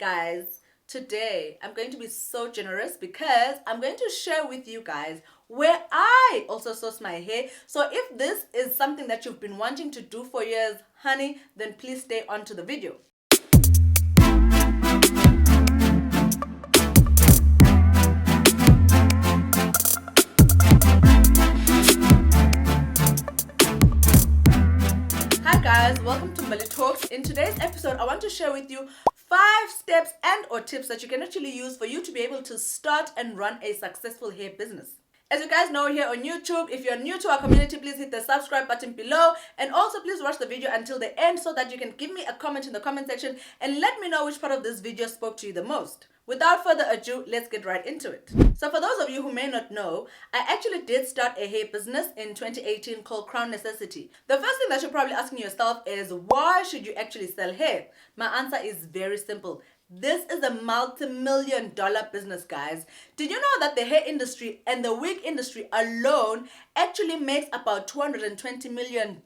Guys, today I'm going to be so generous because I'm going to share with you guys where I also source my hair. So if this is something that you've been wanting to do for years, honey, then please stay on to the video. Hi guys, welcome to Mbali Talks. In today's episode, I want to share with you 5 steps and or tips that you can actually use for you to be able to start and run a successful hair business. As you guys know, here on YouTube, if you're new to our community, please hit the subscribe button below, and also please watch the video until the end so that you can give me a comment in the comment section and let me know which part of this video spoke to you the most. Without further ado, let's get right into it. So for those of you who may not know, I actually did start a hair business in 2018 called Crown Necessity. The first thing that you're probably asking yourself is, why should you actually sell hair? My answer is very simple. This is a multi-million-dollar business, guys. Did you know that the hair industry and the wig industry alone actually makes about $220 million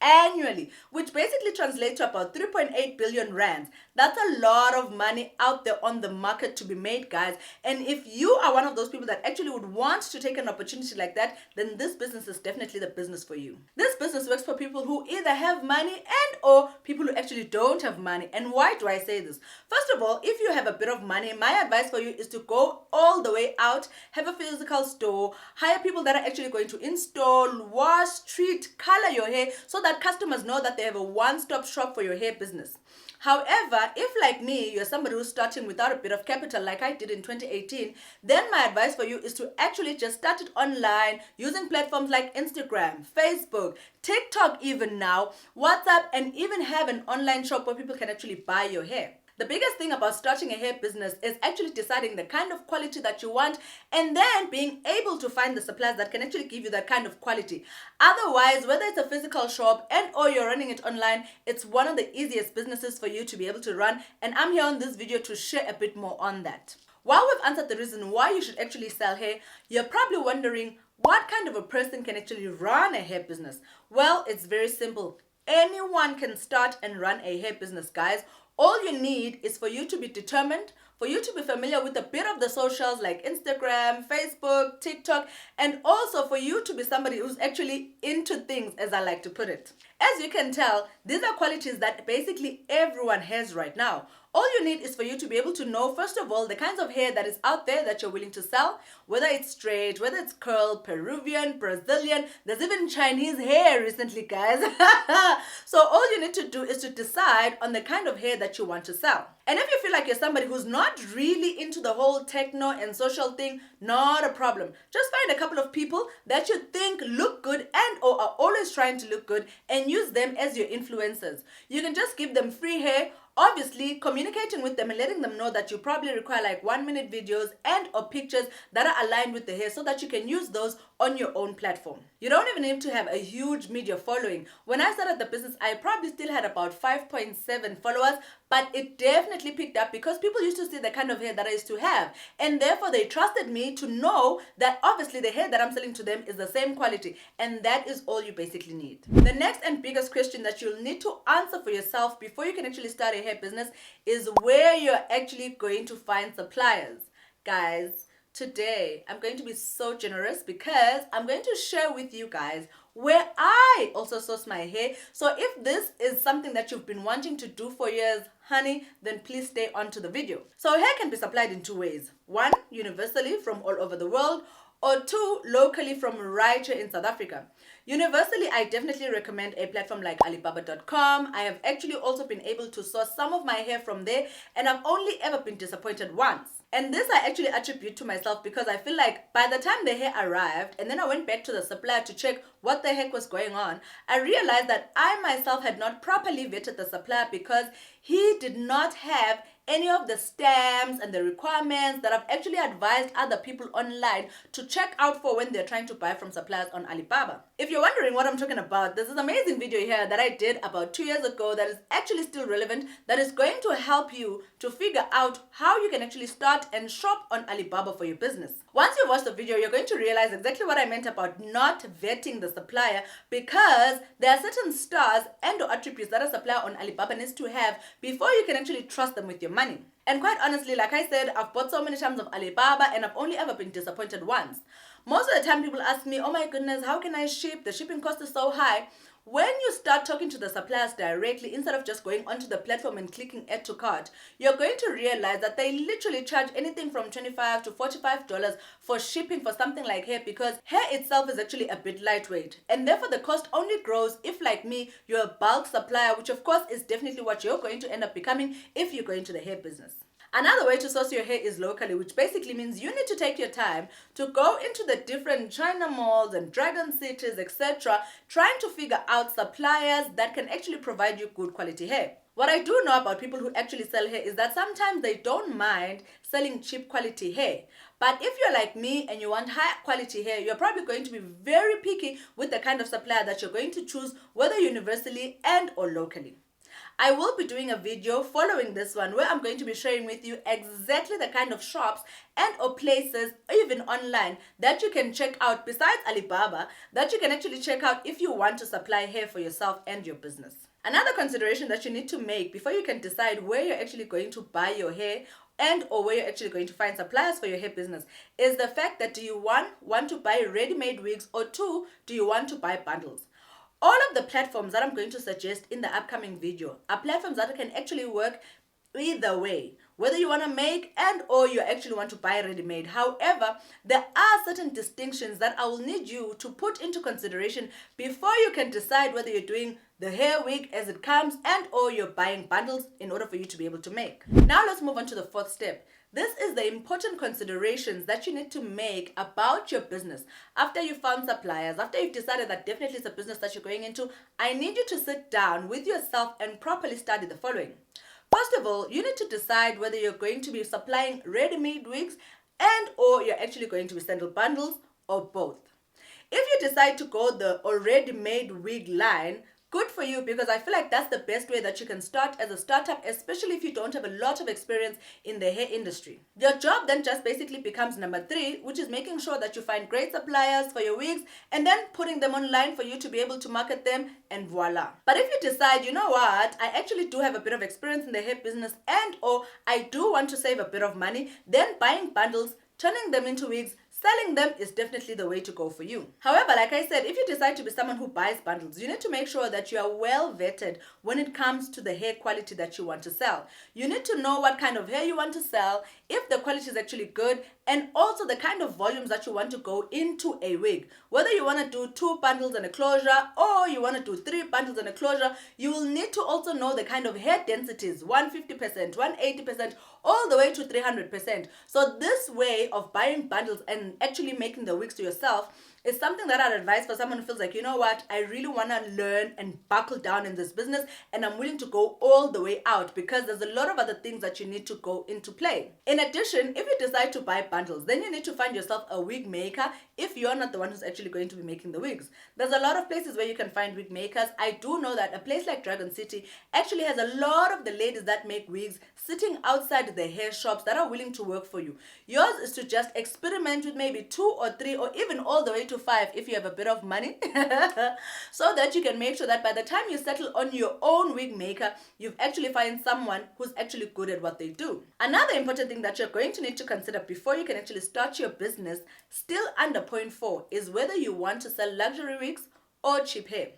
annually, which basically translates to about 3.8 billion rands. That's a lot of money out there on the market to be made, guys. And if you are one of those people that actually would want to take an opportunity like that, then this business is definitely the business for you. This business works for people who either have money and or people who actually don't have money. And why do I say this? First of all, if you have a bit of money, my advice for you is to go all the way out, have a physical store, hire people that are actually going to install, wash, treat, color your hair so that customers know that they have a one-stop shop for your hair business. However, if like me, you're somebody who's starting without a bit of capital like I did in 2018, then my advice for you is to actually just start it online using platforms like Instagram, Facebook, TikTok even now, WhatsApp, and even have an online shop where people can actually buy your hair. The biggest thing about starting a hair business is actually deciding the kind of quality that you want and then being able to find the suppliers that can actually give you that kind of quality. Otherwise, whether it's a physical shop and or you're running it online, it's one of the easiest businesses for you to be able to run, and I'm here on this video to share a bit more on that. While we've answered the reason why you should actually sell hair, you're probably wondering what kind of a person can actually run a hair business. Well, it's very simple. Anyone can start and run a hair business, guys. All you need is for you to be determined, for you to be familiar with a bit of the socials like Instagram, Facebook, TikTok, and also for you to be somebody who's actually into things, as I like to put it. As you can tell, these are qualities that basically everyone has right now. All you need is for you to be able to know, first of all, the kinds of hair that is out there that you're willing to sell, whether it's straight, whether it's curl, Peruvian, Brazilian, there's even Chinese hair recently, guys. So all you need to do is to decide on the kind of hair that you want to sell. And if you feel like you're somebody who's not really into the whole techno and social thing, not a problem. Just find a couple of people that you think look good and or are always trying to look good and use them as your influencers. You can just give them free hair, obviously communicating with them and letting them know that you probably require like 1-minute videos and or pictures that are aligned with the hair so that you can use those on your own platform. You don't even need to have a huge media following. When I started the business, I probably still had about 5.7 followers, but it definitely picked up because people used to see the kind of hair that I used to have, and therefore they trusted me to know that obviously the hair that I'm selling to them is the same quality, and that is all you basically need. The next and biggest question that you'll need to answer for yourself before you can actually start a hair business is where you're actually going to find suppliers. Guys, today I'm going to be so generous because I'm going to share with you guys where I also source my hair. So if this is something that you've been wanting to do for years, honey, then please stay on to the video. So hair can be supplied in 2 ways. 1, universally from all over the world, or 2, locally from right here in South Africa. Universally, I definitely recommend a platform like Alibaba.com. I have actually also been able to source some of my hair from there, and I've only ever been disappointed once. And this I actually attribute to myself because I feel like by the time the hair arrived and then I went back to the supplier to check what the heck was going on, I realized that I myself had not properly vetted the supplier because he did not have any of the stamps and the requirements that I've actually advised other people online to check out for when they're trying to buy from suppliers on Alibaba. If you're wondering what I'm talking about, there's this amazing video here that I did about 2 years ago that is actually still relevant, that is going to help you to figure out how you can actually start and shop on Alibaba for your business. Once you watch the video, you're going to realize exactly what I meant about not vetting the supplier, because there are certain stars and or attributes that a supplier on Alibaba needs to have before you can actually trust them with your money. And quite honestly, like I said, I've bought so many times of Alibaba and I've only ever been disappointed once. Most of the time people ask me, oh my goodness, how can I ship? The shipping cost is so high. When you start talking to the suppliers directly, instead of just going onto the platform and clicking add to cart, you're going to realize that they literally charge anything from $25 to $45 for shipping for something like hair, because hair itself is actually a bit lightweight. And therefore the cost only grows if, like me, you're a bulk supplier, which of course is definitely what you're going to end up becoming if you go into the hair business. Another way to source your hair is locally, which basically means you need to take your time to go into the different China malls and Dragon Cities, etc., trying to figure out suppliers that can actually provide you good quality hair. What I do know about people who actually sell hair is that sometimes they don't mind selling cheap quality hair. But if you're like me and you want high quality hair, you're probably going to be very picky with the kind of supplier that you're going to choose, whether universally and or locally. I will be doing a video following this one where I'm going to be sharing with you exactly the kind of shops and or places, or even online, that you can check out besides Alibaba, that you can actually check out if you want to supply hair for yourself and your business. Another consideration that you need to make before you can decide where you're actually going to buy your hair and or where you're actually going to find suppliers for your hair business is the fact that, do you want to buy ready-made wigs, or two, do you want to buy bundles? All of the platforms that I'm going to suggest in the upcoming video are platforms that can actually work either way, whether you want to make and or you actually want to buy ready-made. However, there are certain distinctions that I will need you to put into consideration before you can decide whether you're doing the hair wig as it comes and or you're buying bundles in order for you to be able to make. Now let's move on to the fourth step. This is the important considerations that you need to make about your business. After you found suppliers, after you've decided that definitely it's a business that you're going into, I need you to sit down with yourself and properly study the following. First of all, you need to decide whether you're going to be supplying ready-made wigs and or you're actually going to be sending bundles, or both. If you decide to go the already made wig line, good for you, because I feel like that's the best way that you can start as a startup, especially if you don't have a lot of experience in the hair industry. Your job then just basically becomes number 3, which is making sure that you find great suppliers for your wigs and then putting them online for you to be able to market them, and voila. But if you decide, you know what, I actually do have a bit of experience in the hair business and or I do want to save a bit of money, then buying bundles, turning them into wigs, selling them is definitely the way to go for you. However, like I said, if you decide to be someone who buys bundles, you need to make sure that you are well vetted when it comes to the hair quality that you want to sell. You need to know what kind of hair you want to sell, if the quality is actually good, and also the kind of volumes that you want to go into a wig. Whether you want to do 2 bundles and a closure, or you want to do 3 bundles and a closure, you will need to also know the kind of hair densities, 150%, 180%, all the way to 300%. So this way of buying bundles and actually making the wigs to yourself is something that I'd advise for someone who feels like, you know what, I really want to learn and buckle down in this business and I'm willing to go all the way out, because there's a lot of other things that you need to go into play. In addition, if you decide to buy bundles, then you need to find yourself a wig maker if you're not the one who's actually going to be making the wigs. There's a lot of places where you can find wig makers. I do know that a place like Dragon City actually has a lot of the ladies that make wigs sitting outside the hair shops that are willing to work for you. Yours is to just experiment with maybe 2 or 3 or even all the way to 5 if you have a bit of money so that you can make sure that by the time you settle on your own wig maker, you've actually find someone who's actually good at what they do. Another important thing that you're going to need to consider before you can actually start your business, still under point 4, is whether you want to sell luxury wigs or cheap hair.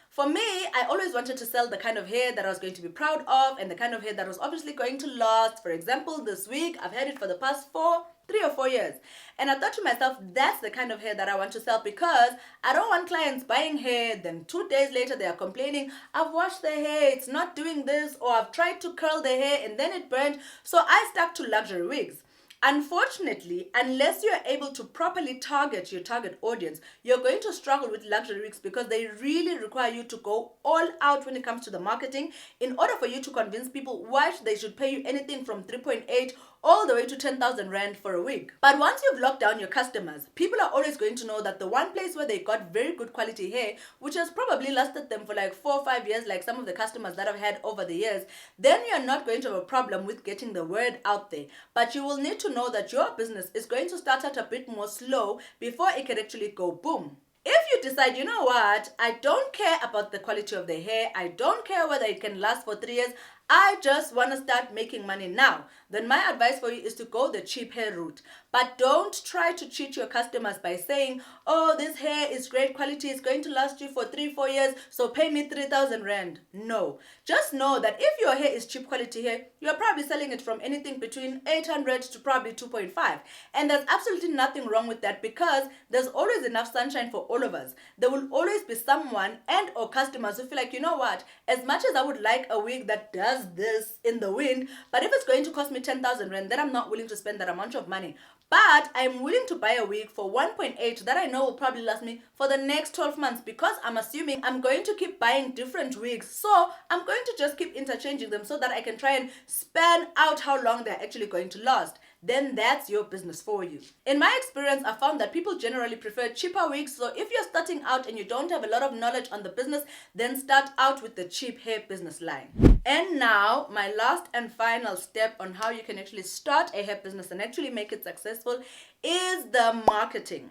For me, I always wanted to sell the kind of hair that I was going to be proud of and the kind of hair that was obviously going to last. For example, this wig, I've had it for the past 3 or 4 years. And I thought to myself, that's the kind of hair that I want to sell, because I don't want clients buying hair, then 2 days later they are complaining, I've washed the hair, it's not doing this, or I've tried to curl the hair and then it burned. So I stuck to luxury wigs. Unfortunately, unless you are able to properly target your target audience, you're going to struggle with luxury wigs because they really require you to go all out when it comes to the marketing in order for you to convince people why they should pay you anything from 3.8 all the way to 10,000 Rand for a wig. But once you've locked down your customers, people are always going to know that the one place where they got very good quality hair, which has probably lasted them for like 4 or 5 years, like some of the customers that I've had over the years, then you're not going to have a problem with getting the word out there. But you will need to know that your business is going to start out a bit more slow before it can actually go boom. If you decide, you know what, I don't care about the quality of the hair, I don't care whether it can last for 3 years, I just want to start making money now, then my advice for you is to go the cheap hair route. But don't try to cheat your customers by saying, oh, this hair is great quality, it's going to last you for 3-4 years, so pay me 3,000 Rand. No. Just know that if your hair is cheap quality hair, you're probably selling it from anything between 800 to probably 2.5. And there's absolutely nothing wrong with that because there's always enough sunshine for all of us. There will always be someone and or customers who feel like, you know what, as much as I would like a wig that does this in the wind, but if it's going to cost me 10,000 Rand, then I'm not willing to spend that amount of money. But I'm willing to buy a wig for 1.8 that I know will probably last me for the next 12 months because I'm assuming I'm going to keep buying different wigs. So I'm going to just keep interchanging them so that I can try and span out how long they're actually going to last. Then that's your business for you. In my experience, I found that people generally prefer cheaper wigs. So if you're starting out and you don't have a lot of knowledge on the business, then start out with the cheap hair business line. And now, my last and final step on how you can actually start a hair business and actually make it successful is the marketing.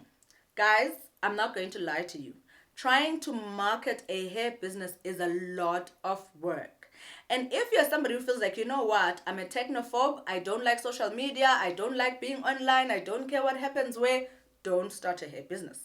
Guys, I'm not going to lie to you. Trying to market a hair business is a lot of work. And if you're somebody who feels like, you know what, I'm a technophobe, I don't like social media, I don't like being online, I don't care what happens where, don't start a hair business.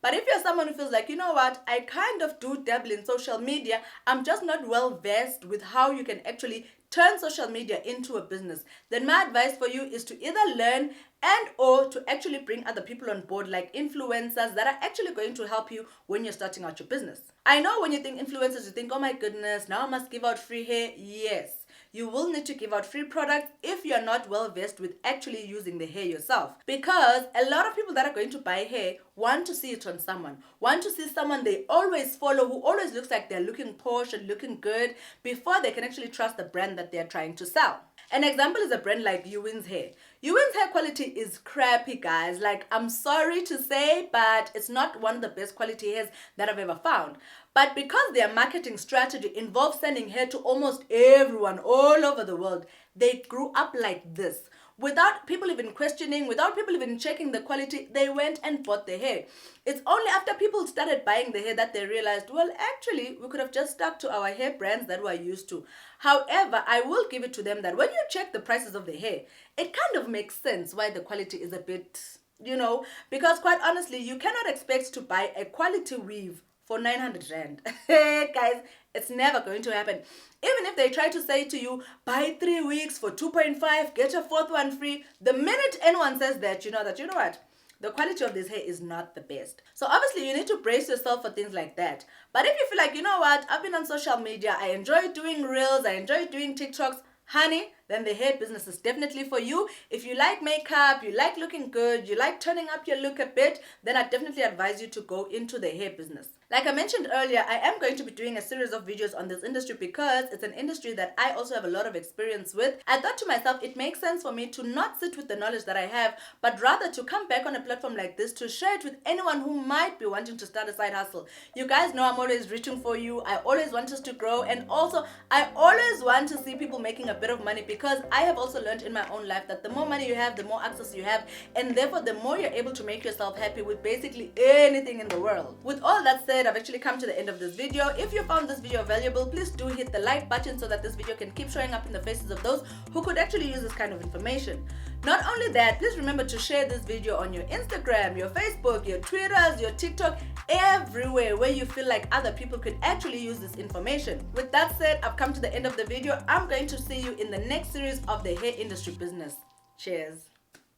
But if you're someone who feels like, you know what, I kind of do dabble in social media, I'm just not well versed with how you can actually turn social media into a business, then my advice for you is to either learn and or to actually bring other people on board like influencers that are actually going to help you when you're starting out your business. I know when you think influencers, you think, oh my goodness, now I must give out free hair. Yes. You will need to give out free products if you're not well versed with actually using the hair yourself. Because a lot of people that are going to buy hair want to see it on someone. Want to see someone they always follow who always looks like they're looking posh and looking good before they can actually trust the brand that they're trying to sell. An example is a brand like Ewin's Hair. Ewin's hair quality is crappy, guys. Like, I'm sorry to say, but it's not one of the best quality hairs that I've ever found. But because their marketing strategy involves sending hair to almost everyone all over the world, they grew up like this. Without people even questioning, without people even checking the quality, they went and bought the hair. It's only after people started buying the hair that they realized, well, actually, we could have just stuck to our hair brands that we're used to. However, I will give it to them that when you check the prices of the hair, it kind of makes sense why the quality is a bit, because quite honestly, you cannot expect to buy a quality weave for 900 Rand. Guys, it's never going to happen. Even if they try to say to you, buy 3 weeks for 2.5, get a 4th one free, the minute anyone says that, you know what? The quality of this hair is not the best. So obviously you need to brace yourself for things like that. But if you feel like, you know what, I've been on social media, I enjoy doing reels, I enjoy doing TikToks, honey, then the hair business is definitely for you. If you like makeup, you like looking good, you like turning up your look a bit, then I definitely advise you to go into the hair business. Like I mentioned earlier, I am going to be doing a series of videos on this industry because it's an industry that I also have a lot of experience with. I thought to myself, it makes sense for me to not sit with the knowledge that I have, but rather to come back on a platform like this to share it with anyone who might be wanting to start a side hustle. You guys know I'm always reaching for you. I always want us to grow, and also I always want to see people making a bit of money because I have also learned in my own life that the more money you have, the more access you have, and therefore the more you're able to make yourself happy with basically anything in the world. With all that said, I've actually come to the end of this video. If you found this video valuable, please do hit the like button so that this video can keep showing up in the faces of those who could actually use this kind of information. Not only that, please remember to share this video on your Instagram, your Facebook, your Twitters, your TikTok, everywhere where you feel like other people could actually use this information. With that said, I've come to the end of the video. I'm going to see you in the next series of the hair industry business. Cheers.